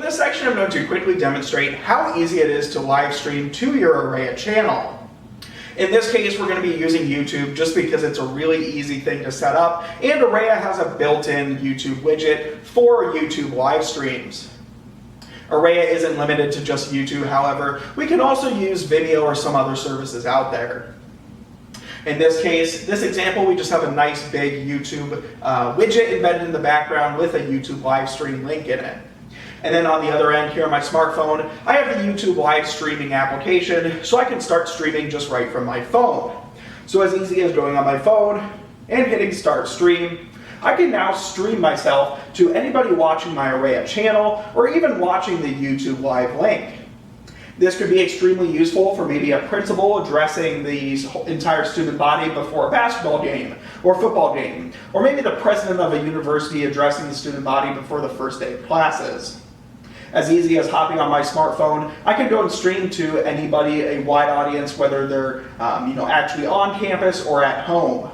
this section I'm going to quickly demonstrate how easy it is to live stream to your Arreya channel. In this case, we're going to be using YouTube just because it's a really easy thing to set up, and Arreya has a built-in YouTube widget for YouTube live streams. Arreya isn't limited to just YouTube, however. We can also use Vimeo or some other services out there. In this case, this example, we just have a nice big YouTube widget embedded in the background with a YouTube live stream link in it. And then on the other end here on my smartphone, I have the YouTube live streaming application, so I can start streaming just right from my phone. So as easy as going on my phone and hitting start stream, I can now stream myself to anybody watching my Arreya channel or even watching the YouTube live link. This could be extremely useful for maybe a principal addressing the entire student body before a basketball game or football game, or maybe the president of a university addressing the student body before the first day of classes. As easy as hopping on my smartphone, I can go and stream to anybody, a wide audience, whether they're actually on campus or at home.